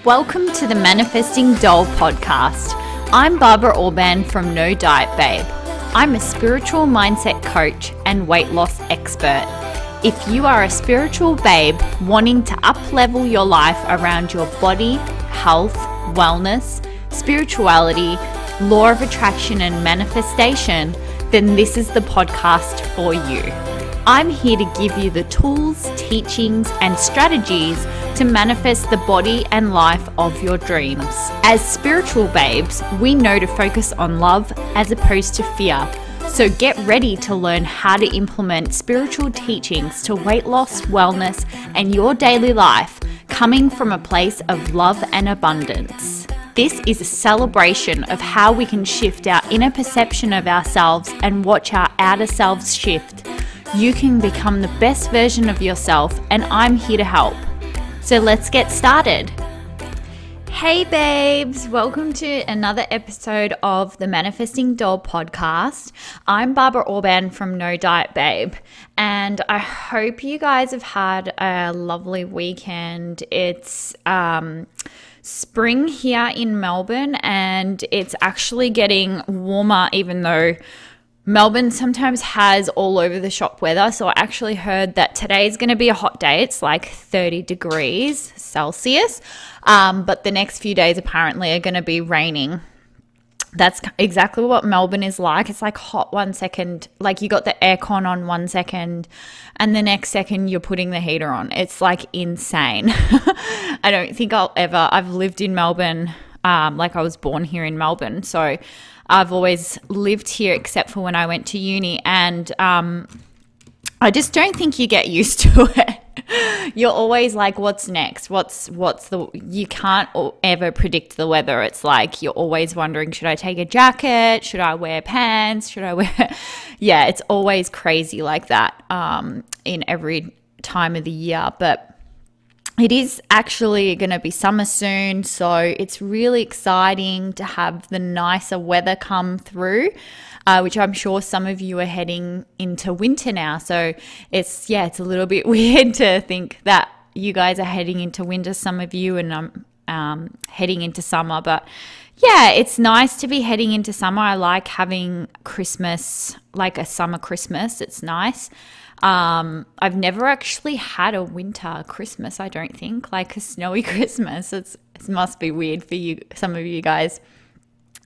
Welcome to the Manifesting Doll podcast. I'm Barbara Orban from No Diet Babe. I'm a spiritual mindset coach and weight loss expert. If you are a spiritual babe wanting to up-level your life around your body, health, wellness, spirituality, law of attraction and manifestation, then this is the podcast for you. I'm here to give you the tools, teachings, and strategies to manifest the body and life of your dreams. As spiritual babes, we know to focus on love as opposed to fear. So get ready to learn how to implement spiritual teachings to weight loss, wellness, and your daily life, coming from a place of love and abundance. This is a celebration of how we can shift our inner perception of ourselves and watch our outer selves shift. You can become the best version of yourself, and I'm here to help. So let's get started. Hey babes, welcome to another episode of the Manifesting Doll podcast. I'm Barbara Orban from No Diet Babe, and I hope you guys have had a lovely weekend. It's spring here in Melbourne, and it's actually getting warmer, even though Melbourne sometimes has all over the shop weather. So I actually heard that today is going to be a hot day. It's like 30 degrees Celsius. But the next few days apparently are going to be raining. That's exactly what Melbourne is like. It's like hot 1 second, like you got the aircon on 1 second and the next second you're putting the heater on. It's like insane. I don't think I've lived in Melbourne, like I was born here in Melbourne. So I've always lived here except for when I went to uni, and I just don't think you get used to it. You're always like, what's next? You can't ever predict the weather. It's like you're always wondering, should I take a jacket? Should I wear pants? Yeah, it's always crazy like that in every time of the year. But it is actually going to be summer soon, so it's really exciting to have the nicer weather come through, which I'm sure some of you are heading into winter now. So it's a little bit weird to think that you guys are heading into winter, some of you, and I'm heading into summer. But yeah, it's nice to be heading into summer. I like having Christmas, like a summer Christmas. It's nice. I've never actually had a winter Christmas, I don't think, like a snowy Christmas. It must be weird for you, some of you guys.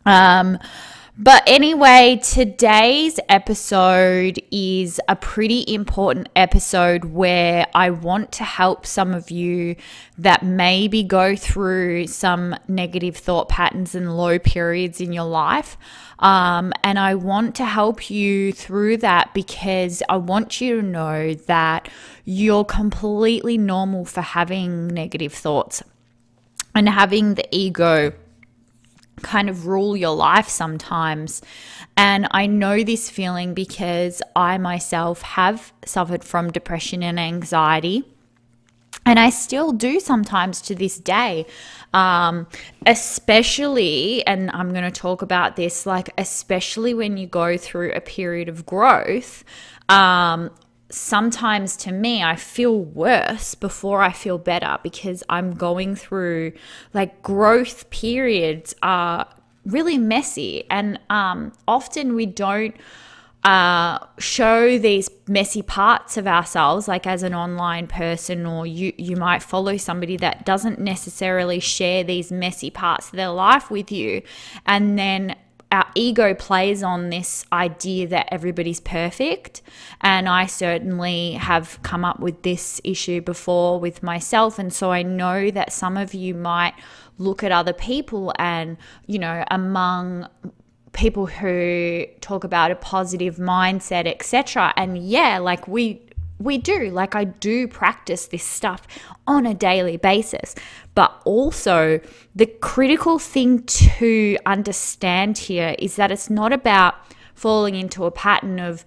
But anyway, today's episode is a pretty important episode where I want to help some of you that maybe go through some negative thought patterns and low periods in your life. And I want to help you through that because I want you to know that you're completely normal for having negative thoughts and having the ego kind of rule your life sometimes. And I know this feeling because I myself have suffered from depression and anxiety. And I still do sometimes to this day, especially, and I'm going to talk about this, like especially when you go through a period of growth. Sometimes to me, I feel worse before I feel better because I'm going through, like, growth periods are really messy, and often we don't show these messy parts of ourselves, like as an online person, or you might follow somebody that doesn't necessarily share these messy parts of their life with you, and then our ego plays on this idea that everybody's perfect. And I certainly have come up with this issue before with myself. And so I know that some of you might look at other people and, among people who talk about a positive mindset, etc. And yeah, like we do, like I do practice this stuff on a daily basis. But also the critical thing to understand here is that it's not about falling into a pattern of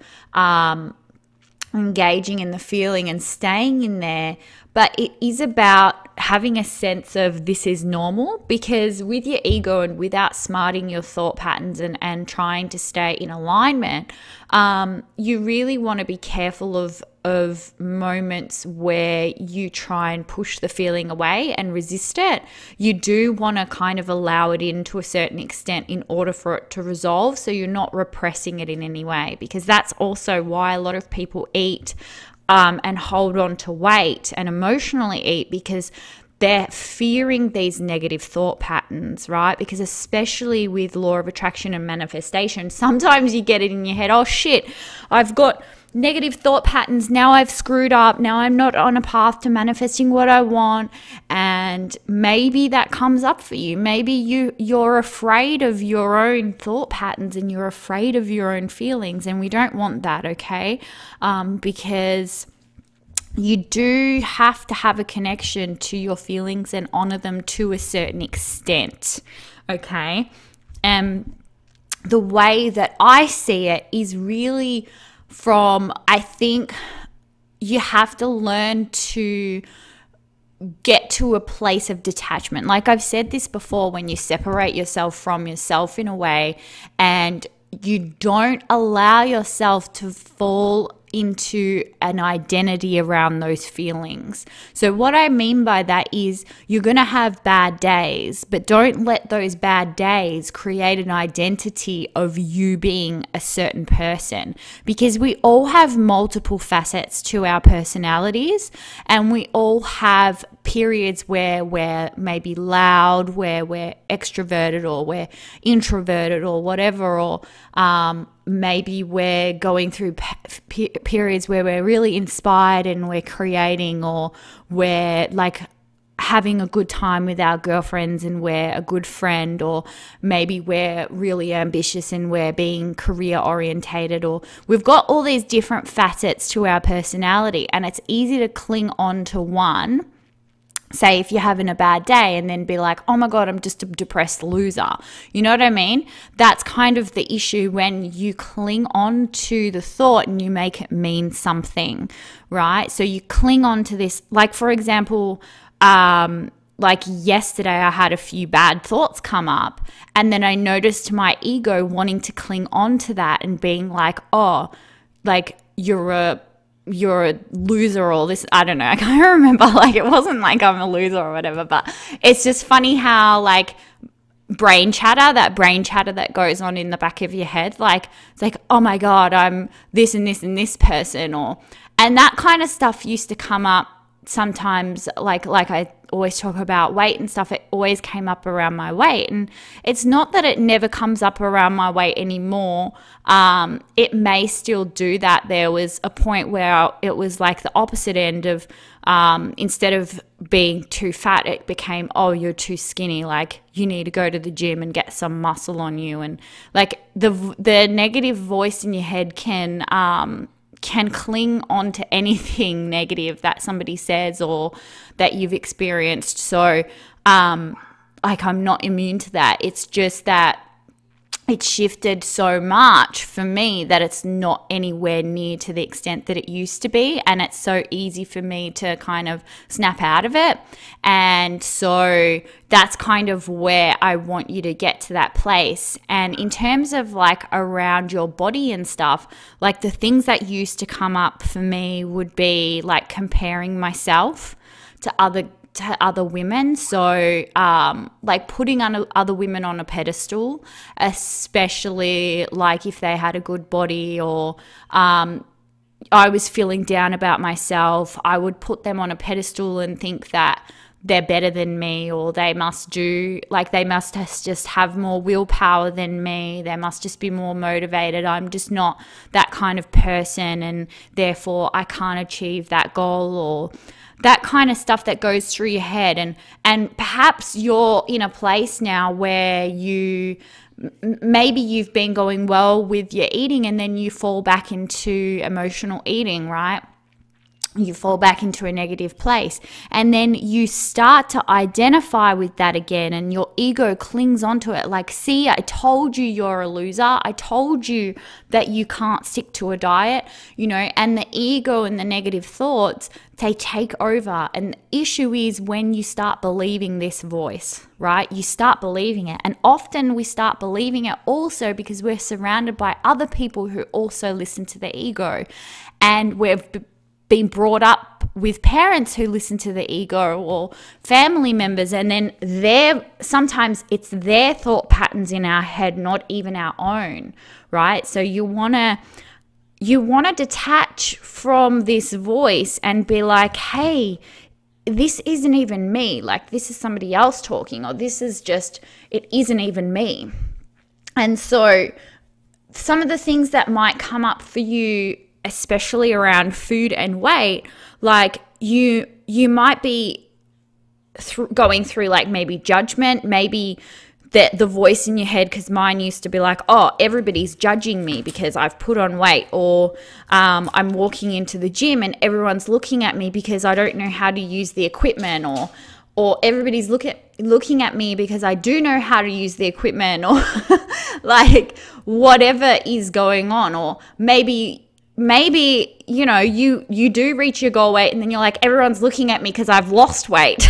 engaging in the feeling and staying in there, but it is about having a sense of this is normal, because with your ego and without smarting your thought patterns and trying to stay in alignment, you really want to be careful of of moments where you try and push the feeling away and resist it. You do want to kind of allow it in to a certain extent in order for it to resolve, so you're not repressing it in any way, because that's also why a lot of people eat and hold on to weight and emotionally eat, because they're fearing these negative thought patterns, right? Because especially with law of attraction and manifestation, sometimes you get it in your head, oh shit, I've got negative thought patterns, now I've screwed up, now I'm not on a path to manifesting what I want. And maybe that comes up for you. Maybe you're afraid of your own thought patterns and you're afraid of your own feelings, and we don't want that, okay? Because you do have to have a connection to your feelings and honor them to a certain extent, okay? And the way that I see it is really from, I think you have to learn to get to a place of detachment. Like I've said this before, when you separate yourself from yourself in a way and you don't allow yourself to fall into an identity around those feelings. So what I mean by that is you're going to have bad days, but don't let those bad days create an identity of you being a certain person, because we all have multiple facets to our personalities, and we all have periods where we're maybe loud, where we're extroverted, or we're introverted, or whatever, or maybe we're going through periods where we're really inspired and we're creating, or we're like having a good time with our girlfriends and we're a good friend, or maybe we're really ambitious and we're being career orientated, or we've got all these different facets to our personality, and it's easy to cling on to one. Say if you're having a bad day and then be like, oh my God, I'm just a depressed loser. You know what I mean? That's kind of the issue when you cling on to the thought and you make it mean something, right? So you cling on to this, like for example, like yesterday I had a few bad thoughts come up, and then I noticed my ego wanting to cling on to that and being like, oh, like you're a loser, or this, I don't know, I can't remember, like it wasn't like I'm a loser or whatever, but it's just funny how like brain chatter that goes on in the back of your head, like it's like, oh my God, I'm this and this and this person, and that kind of stuff used to come up sometimes, like I always talk about weight and stuff, it always came up around my weight, and it's not that it never comes up around my weight anymore. It may still do that. There was a point where it was like the opposite end of, instead of being too fat, it became, oh, you're too skinny, like you need to go to the gym and get some muscle on you. And like the negative voice in your head can cling on to anything negative that somebody says or that you've experienced. So, like I'm not immune to that. It's just that it's shifted so much for me that it's not anywhere near to the extent that it used to be. And it's so easy for me to kind of snap out of it. And so that's kind of where I want you to get to that place. And in terms of like around your body and stuff, like the things that used to come up for me would be like comparing myself to other women. So like putting other women on a pedestal, especially like if they had a good body, or I was feeling down about myself, I would put them on a pedestal and think that they're better than me, or they must just have more willpower than me, they must just be more motivated, I'm just not that kind of person, and therefore I can't achieve that goal, or that kind of stuff that goes through your head. And perhaps you're in a place now where maybe you've been going well with your eating, and then you fall back into emotional eating, right? You fall back into a negative place, and then you start to identify with that again, and your ego clings onto it like, see, I told you you're a loser, I told you that you can't stick to a diet, you know. And the ego and the negative thoughts, they take over. And the issue is when you start believing this voice, right? You start believing it, and often we start believing it also because we're surrounded by other people who also listen to the ego, and we've been brought up with parents who listen to the ego, or family members, and then sometimes it's their thought patterns in our head, not even our own, right? So you want to detach from this voice and be like, hey, this isn't even me. Like, this is somebody else talking, or it isn't even me. And so some of the things that might come up for you, especially around food and weight, like you might be going through like maybe judgment, maybe the voice in your head, because mine used to be like, oh, everybody's judging me because I've put on weight, or I'm walking into the gym and everyone's looking at me because I don't know how to use the equipment, or everybody's looking at me because I do know how to use the equipment, or like whatever is going on. Or maybe you know, you do reach your goal weight and then you're like, everyone's looking at me because I've lost weight.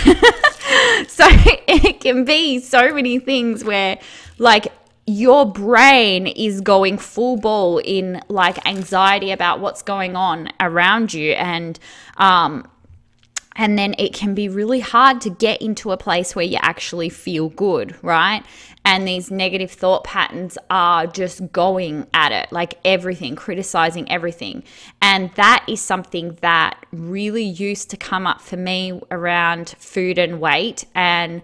So it can be so many things where like your brain is going full ball in like anxiety about what's going on around you, and then it can be really hard to get into a place where you actually feel good, right? And these negative thought patterns are just going at it, like everything, criticizing everything. And that is something that really used to come up for me around food and weight. And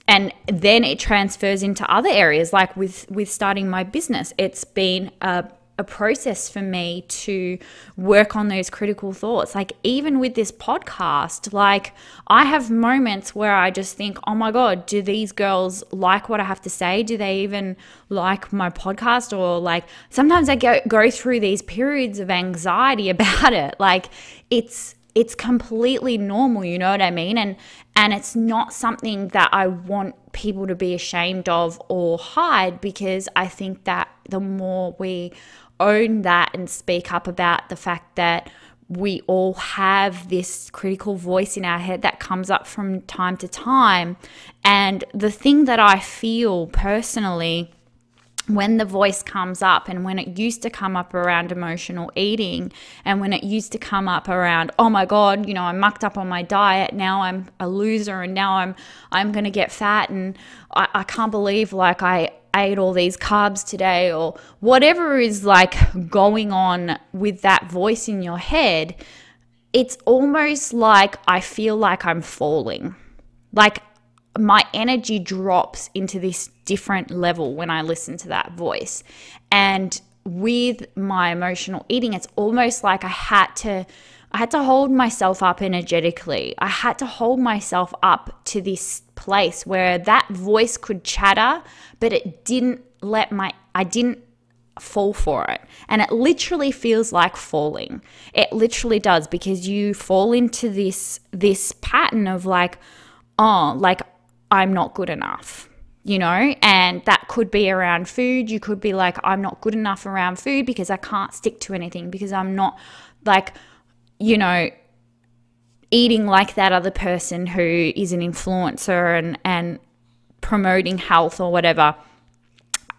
then it transfers into other areas, like with starting my business. It's been a process for me to work on those critical thoughts. Like even with this podcast, like I have moments where I just think, oh my God, do these girls like what I have to say? Do they even like my podcast? Or like sometimes I go through these periods of anxiety about it. Like it's completely normal, you know what I mean? And it's not something that I want people to be ashamed of or hide, because I think that the more we own that and speak up about the fact that we all have this critical voice in our head that comes up from time to time. And the thing that I feel personally when the voice comes up, and when it used to come up around emotional eating, and when it used to come up around, oh my God, you know, I mucked up on my diet, now I'm a loser, and now I'm going to get fat, and I can't believe like I ate all these carbs today, or whatever is like going on with that voice in your head, it's almost like I feel like I'm falling. Like my energy drops into this different level when I listen to that voice. And with my emotional eating, it's almost like I had to hold myself up energetically. I had to hold myself up to this place where that voice could chatter, but it didn't I didn't fall for it. And it literally feels like falling. It literally does, because you fall into this pattern of like, oh, like I'm not good enough, you know? And that could be around food. You could be like, I'm not good enough around food because I can't stick to anything, because I'm not like, you know, eating like that other person who is an influencer and promoting health or whatever.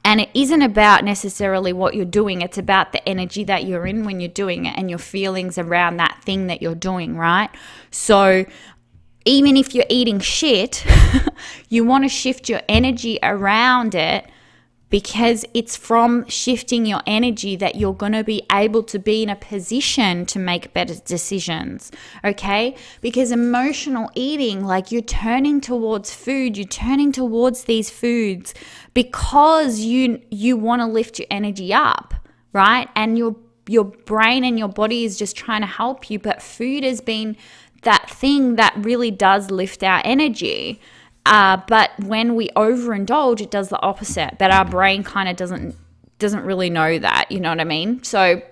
And it isn't about necessarily what you're doing. It's about the energy that you're in when you're doing it, and your feelings around that thing that you're doing, right? So even if you're eating shit, you want to shift your energy around it, because it's from shifting your energy that you're going to be able to be in a position to make better decisions, okay? Because emotional eating, like you're turning towards food, you're turning towards these foods because you want to lift your energy up, right? And your brain and your body is just trying to help you, but food has been that thing that really does lift our energy. But when we overindulge, it does the opposite. But our brain kind of doesn't really know that, you know what I mean? So,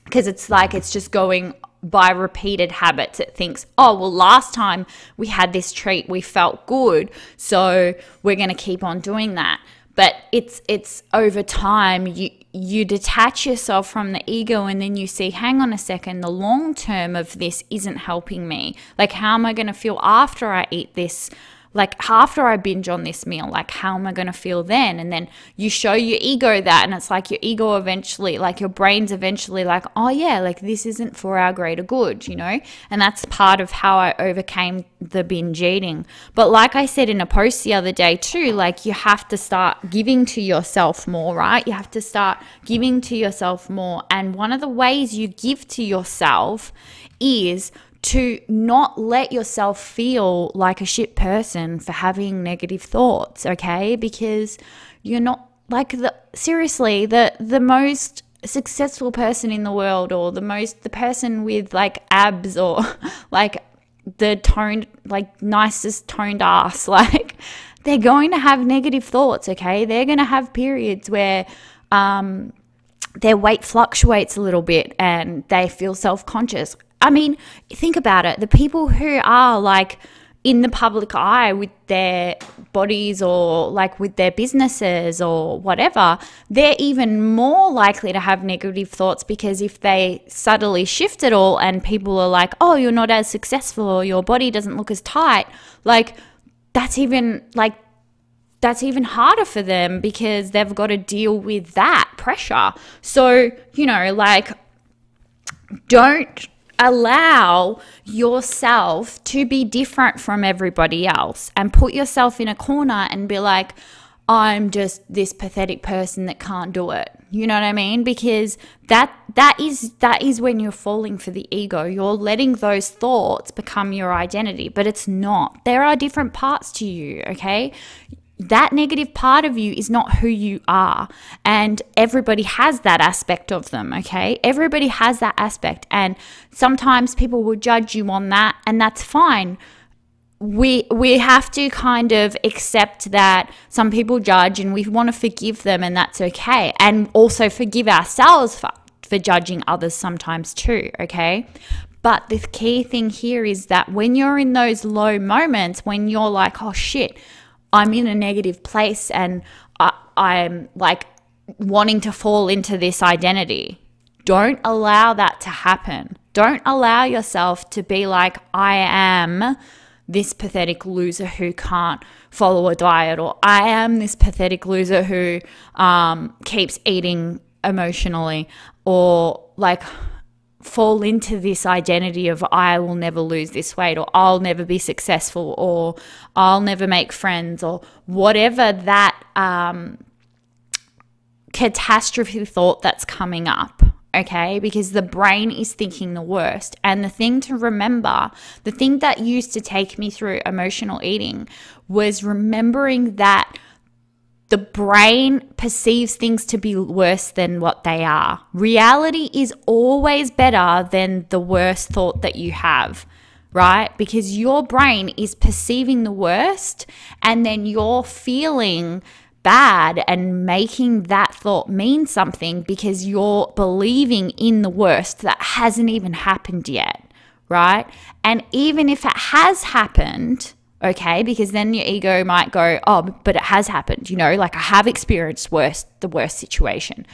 because it's like it's just going by repeated habits. It thinks, oh, well, last time we had this treat, we felt good, so we're going to keep on doing that. But it's over time, you detach yourself from the ego, and then you see, hang on a second, the long term of this isn't helping me. Like, how am I going to feel after I eat this? like after I binge on this meal, like how am I going to feel then? And then you show your ego that, and it's like your ego eventually, like your brain's eventually like, oh yeah, like this isn't for our greater good, you know? And that's part of how I overcame the binge eating. But like I said in a post the other day too, like you have to start giving to yourself more, right? You have to start giving to yourself more. And one of the ways you give to yourself is to not let yourself feel like a shit person for having negative thoughts, okay? Because you're not like the most successful person in the world, or the person with like abs, or like the toned, like nicest toned ass, like they're going to have negative thoughts, okay? They're going to have periods where their weight fluctuates a little bit and they feel self-conscious. I mean, think about it. The people who are like in the public eye with their bodies, or like with their businesses or whatever, they're even more likely to have negative thoughts, because if they subtly shift it all and people are like, oh, you're not as successful, or your body doesn't look as tight, like that's even harder for them, because they've got to deal with that pressure. So, you know, like don't allow yourself to be different from everybody else and put yourself in a corner and be like, I'm just this pathetic person that can't do it. You know what I mean? Because that is when you're falling for the ego. You're letting those thoughts become your identity, but it's not. There are different parts to you, okay? That negative part of you is not who you are, and everybody has that aspect of them, okay? Everybody has that aspect, and sometimes people will judge you on that, and that's fine. We have to kind of accept that some people judge, and we want to forgive them, and that's okay, and also forgive ourselves for judging others sometimes too, okay? But the key thing here is that when you're in those low moments, when you're like, oh shit, I'm in a negative place and I'm like wanting to fall into this identity, don't allow that to happen. Don't allow yourself to be like, I am this pathetic loser who can't follow a diet, or I am this pathetic loser who keeps eating emotionally, or like fall into this identity of I will never lose this weight, or I'll never be successful, or I'll never make friends, or whatever that catastrophe thought that's coming up, okay? Because the brain is thinking the worst. And the thing to remember, the thing that used to take me through emotional eating was remembering that the brain perceives things to be worse than what they are. Reality is always better than the worst thought that you have, right? Because your brain is perceiving the worst, and then you're feeling bad and making that thought mean something because you're believing in the worst that hasn't even happened yet, right? And even if it has happened, okay, because then your ego might go, oh, but it has happened, you know, like I have experienced the worst situation.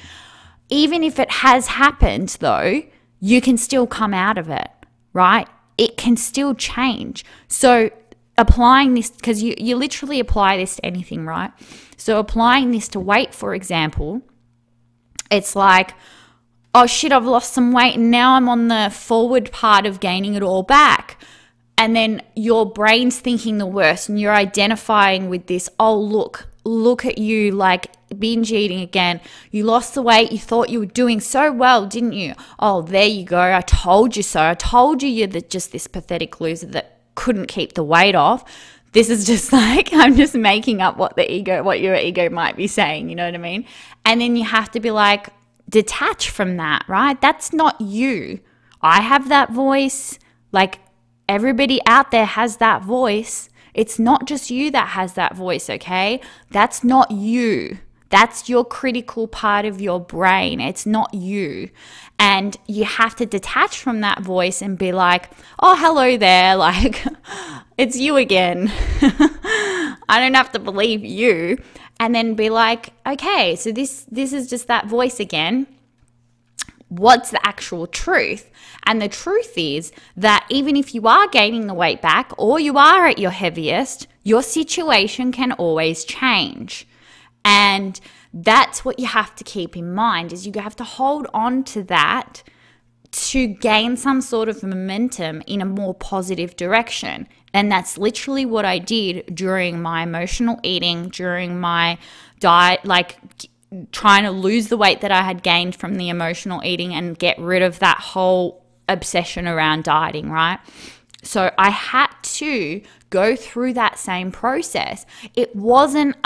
Even if it has happened though, you can still come out of it, right? It can still change. So applying this, because you literally apply this to anything, right? So applying this to weight, for example, it's like, oh shit, I've lost some weight and now I'm on the forward part of gaining it all back. And then your brain's thinking the worst, and you're identifying with this, oh, look at you, like binge eating again. You lost the weight. You thought you were doing so well, didn't you? Oh, there you go. I told you so. I told you you're just this pathetic loser that couldn't keep the weight off. This is just like, I'm just making up what your ego might be saying. You know what I mean? And then you have to be like, detach from that, right? That's not you. I have that voice. Like, everybody out there has that voice. It's not just you that has that voice, okay? That's not you. That's your critical part of your brain. It's not you. And you have to detach from that voice and be like, oh, hello there. Like, it's you again. I don't have to believe you. And then be like, okay, so this is just that voice again. what's the actual truth? And the truth is that even if you are gaining the weight back or you are at your heaviest, your situation can always change. And that's what you have to keep in mind, is you have to hold on to that to gain some sort of momentum in a more positive direction. And that's literally what I did during my emotional eating, during my diet, like trying to lose the weight that I had gained from the emotional eating and get rid of that whole obsession around dieting, right? So I had to go through that same process. It wasn't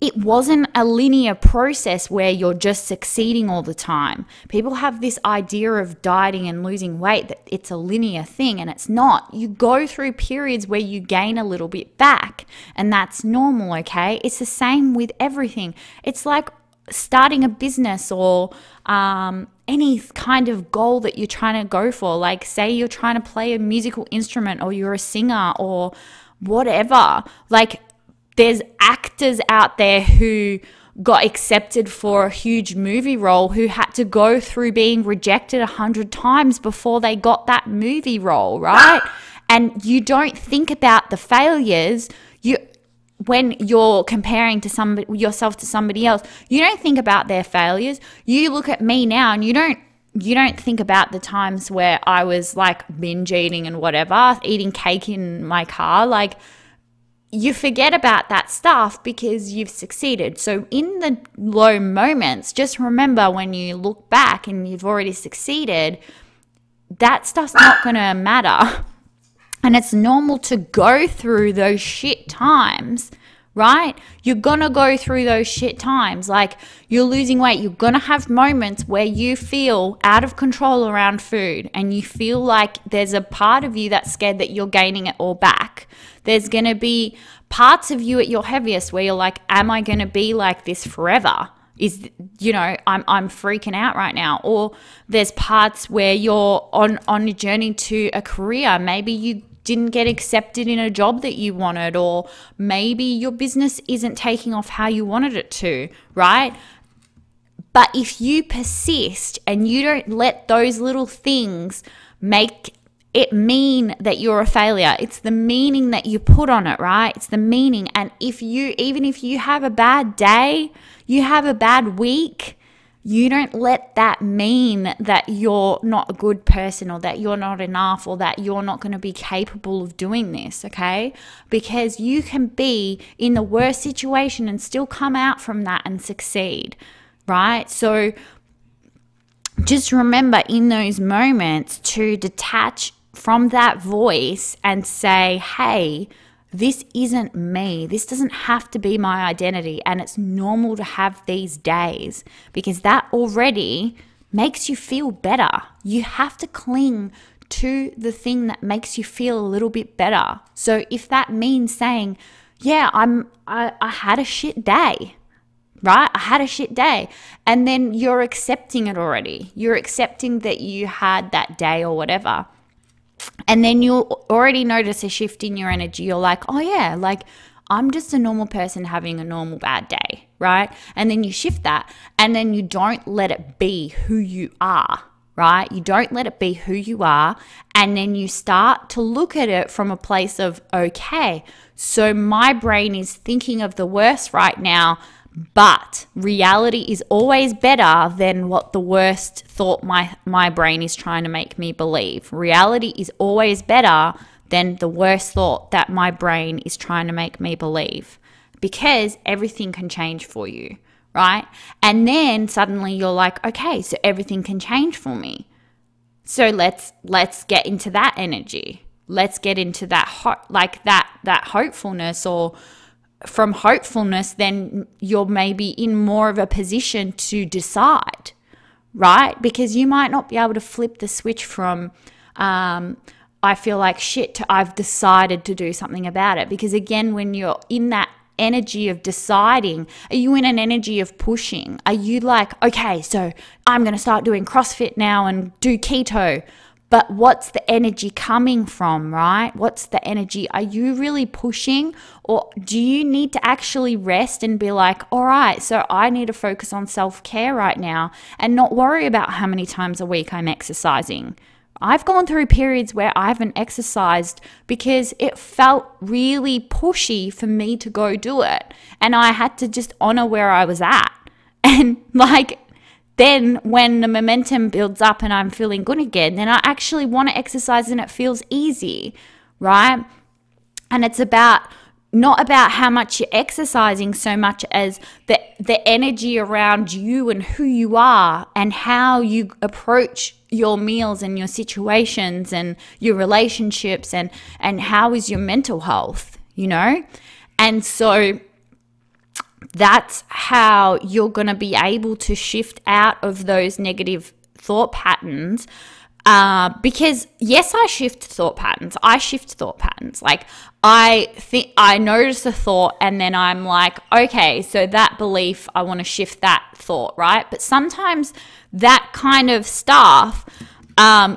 it wasn't a linear process where you're just succeeding all the time. People have this idea of dieting and losing weight that it's a linear thing, and it's not. You go through periods where you gain a little bit back, and that's normal, okay? It's the same with everything. It's like starting a business or any kind of goal that you're trying to go for. Like, say you're trying to play a musical instrument, or you're a singer, or whatever. Like, there's actors out there who got accepted for a huge movie role who had to go through being rejected 100 times before they got that movie role, right? And you don't think about the failures. When you're comparing to yourself to somebody else, you don't think about their failures. You look at me now and you don't think about the times where I was like binge eating and whatever, eating cake in my car. Like, you forget about that stuff because you've succeeded. So in the low moments, just remember, when you look back and you've already succeeded, that stuff's not going to matter. And it's normal to go through those shit times, right? You're going to go through those shit times. Like, you're losing weight. You're going to have moments where you feel out of control around food, and you feel like there's a part of you that's scared that you're gaining it all back. There's going to be parts of you at your heaviest where you're like, am I going to be like this forever? I'm freaking out right now. Or there's parts where you're on a journey to a career. Maybe you didn't get accepted in a job that you wanted, or maybe your business isn't taking off how you wanted it to, right? But if you persist and you don't let those little things make it mean that you're a failure, it's the meaning that you put on it, right? It's the meaning. And even if you have a bad day, you have a bad week, you don't let that mean that you're not a good person, or that you're not enough, or that you're not going to be capable of doing this, okay? Because you can be in the worst situation and still come out from that and succeed, right? So just remember in those moments to detach from that voice and say, hey, this isn't me. This doesn't have to be my identity. And it's normal to have these days, because that already makes you feel better. You have to cling to the thing that makes you feel a little bit better. So if that means saying, yeah, I had a shit day, right? I had a shit day. And then you're accepting it already. You're accepting that you had that day or whatever. And then you'll already notice a shift in your energy. You're like, oh yeah, like I'm just a normal person having a normal bad day, right? And then you shift that, and then you don't let it be who you are, right? You don't let it be who you are. And then you start to look at it from a place of, okay, so my brain is thinking of the worst right now, but reality is always better than what the worst thought my brain is trying to make me believe. Reality is always better than the worst thought that my brain is trying to make me believe, because everything can change for you, right? And then suddenly you're like, okay, so everything can change for me. So let's get into that energy. Let's get into that that hopefulness, or from hopefulness, then you're maybe in more of a position to decide, right? Because you might not be able to flip the switch from I feel like shit to I've decided to do something about it. Because again, when you're in that energy of deciding, are you in an energy of pushing? Are you like, okay, so I'm going to start doing CrossFit now and do keto, but what's the energy coming from, right? What's the energy? Are you really pushing, or do you need to actually rest and be like, all right, so I need to focus on self-care right now and not worry about how many times a week I'm exercising? I've gone through periods where I haven't exercised because it felt really pushy for me to go do it. And I had to just honor where I was at. And like, then when the momentum builds up and I'm feeling good again, then I actually want to exercise and it feels easy, right? And it's not about how much you're exercising so much as the energy around you and who you are and how you approach your meals and your situations and your relationships and how is your mental health, you know? And so that's how you're going to be able to shift out of those negative thought patterns. Because yes, I shift thought patterns. Like I notice a thought and then I'm like, okay, so that belief, I want to shift that thought, right? But sometimes that kind of stuff,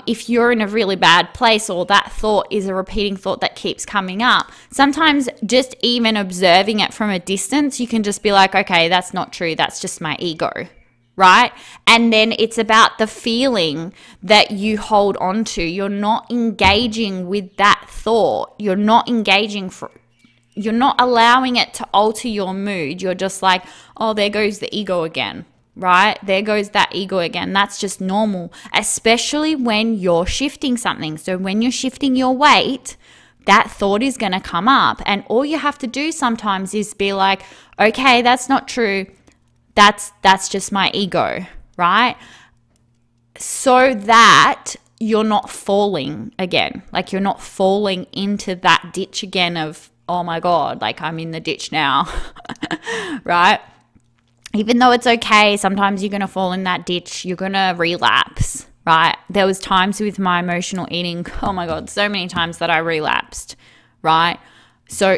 if you're in a really bad place or that thought is a repeating thought that keeps coming up, sometimes just even observing it from a distance, you can just be like, okay, that's not true. That's just my ego, right? And then it's about the feeling that you hold on to. You're not engaging with that thought. You're not allowing it to alter your mood. You're just like, oh, there goes the ego again, right? There goes that ego again. That's just normal, especially when you're shifting something. So when you're shifting your weight, that thought is going to come up. And all you have to do sometimes is be like, okay, that's not true. That's just my ego, right? So that you're not falling again. Like you're not falling into that ditch again of, oh my God, like I'm in the ditch now, right? Even though it's okay, sometimes you're going to fall in that ditch. You're going to relapse, right? There was times with my emotional eating, oh my God, so many times that I relapsed, right? So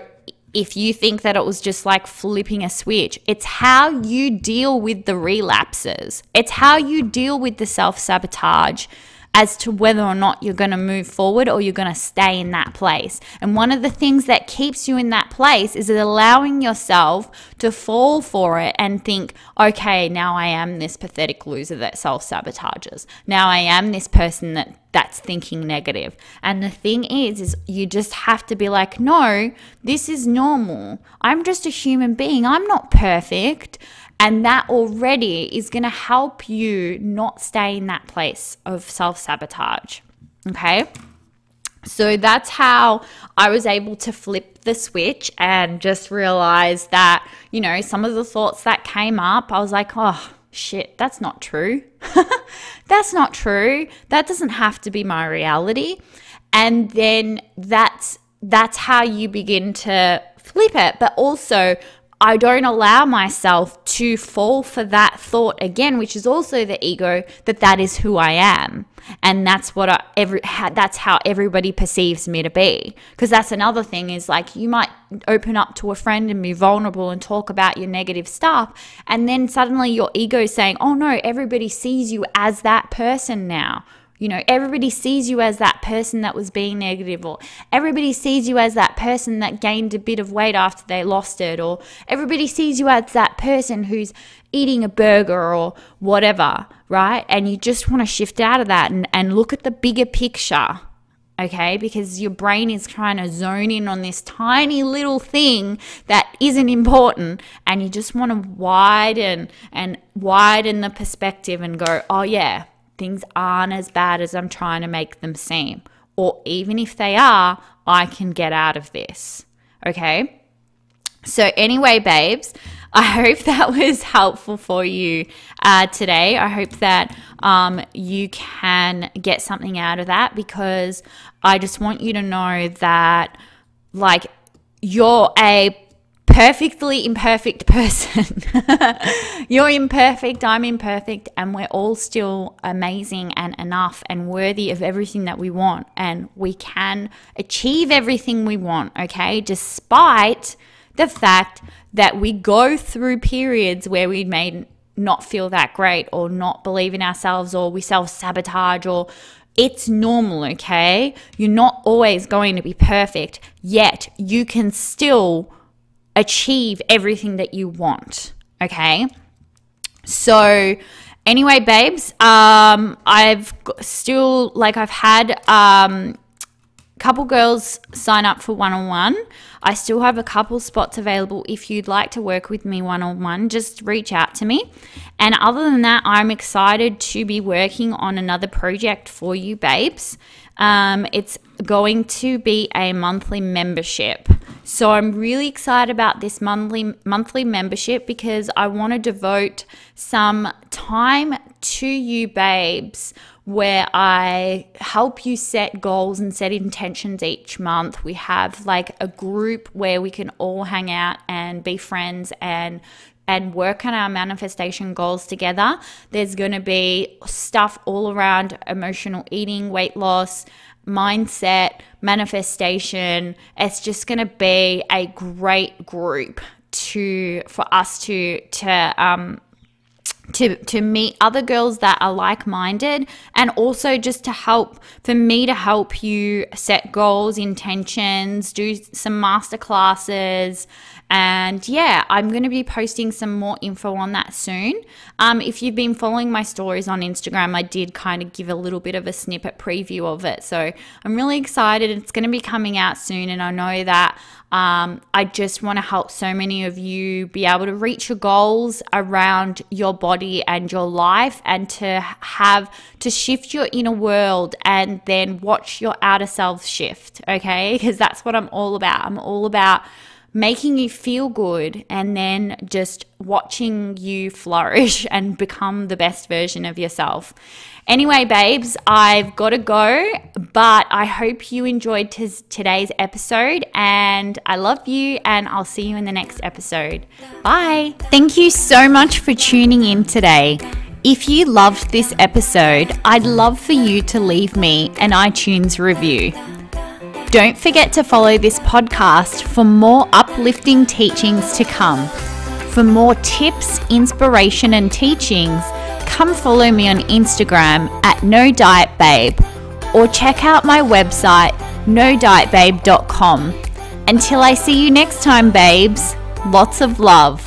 if you think that it was just like flipping a switch, it's how you deal with the relapses. It's how you deal with the self-sabotage as to whether or not you're going to move forward or you're going to stay in that place. And one of the things that keeps you in that place is allowing yourself to fall for it and think, okay, now I am this pathetic loser that self-sabotages. Now I am this person that's thinking negative. And the thing is you just have to be like, no, this is normal. I'm just a human being. I'm not perfect. And that already is going to help you not stay in that place of self-sabotage, okay? So that's how I was able to flip the switch and just realize that, you know, some of the thoughts that came up, I was like, oh, shit, that's not true. That's not true. That doesn't have to be my reality. And then that's how you begin to flip it. But also, I don't allow myself to fall for that thought again, which is also the ego, that is who I am. And that's that's how everybody perceives me to be. Because that's another thing is like you might open up to a friend and be vulnerable and talk about your negative stuff. And then suddenly your ego is saying, oh no, everybody sees you as that person now. You know, everybody sees you as that person that was being negative, or everybody sees you as that person that gained a bit of weight after they lost it, or everybody sees you as that person who's eating a burger or whatever, right? And you just want to shift out of that and look at the bigger picture, okay? Because your brain is trying to zone in on this tiny little thing that isn't important, and you just want to widen the perspective and go, oh yeah, things aren't as bad as I'm trying to make them seem. Or even if they are, I can get out of this. Okay? So anyway, babes, I hope that was helpful for you today. I hope that you can get something out of that, because I just want you to know that, like, you're a perfectly imperfect person. You're imperfect, I'm imperfect, and we're all still amazing and enough and worthy of everything that we want, and we can achieve everything we want, okay? Despite the fact that we go through periods where we may not feel that great or not believe in ourselves, or we self-sabotage, or It's normal, okay? You're not always going to be perfect, yet you can still achieve everything that you want, okay? So anyway, babes, I've had couple girls sign up for one-on-one. I still have a couple spots available. If you'd like to work with me one-on-one, just reach out to me. And other than that, I'm excited to be working on another project for you, babes. It's going to be a monthly membership. So I'm really excited about this monthly membership because I want to devote some time to you, babes, where I help you set goals and set intentions each month. We have like a group where we can all hang out and be friends and work on our manifestation goals together. There's going to be stuff all around emotional eating, weight loss, mindset, manifestation. It's just going to be a great group for us to meet other girls that are like-minded, and also just for me to help you set goals, intentions, do some masterclasses. And yeah, I'm going to be posting some more info on that soon. If you've been following my stories on Instagram, I did kind of give a little bit of a snippet preview of it. So I'm really excited. It's going to be coming out soon. And I know that I just want to help so many of you be able to reach your goals around your body and your life, and to shift your inner world and then watch your outer self shift, okay? Because that's what I'm all about. I'm all about making you feel good and then just watching you flourish and become the best version of yourself. Anyway, babes, I've got to go, but I hope you enjoyed today's episode, and I love you, and I'll see you in the next episode. Bye. Thank you so much for tuning in today. If you loved this episode, I'd love for you to leave me an iTunes review. Don't forget to follow this podcast for more uplifting teachings to come. For more tips, inspiration, and teachings, come follow me on Instagram at NoDietBabe, or check out my website, nodietbabe.com. Until I see you next time, babes, lots of love.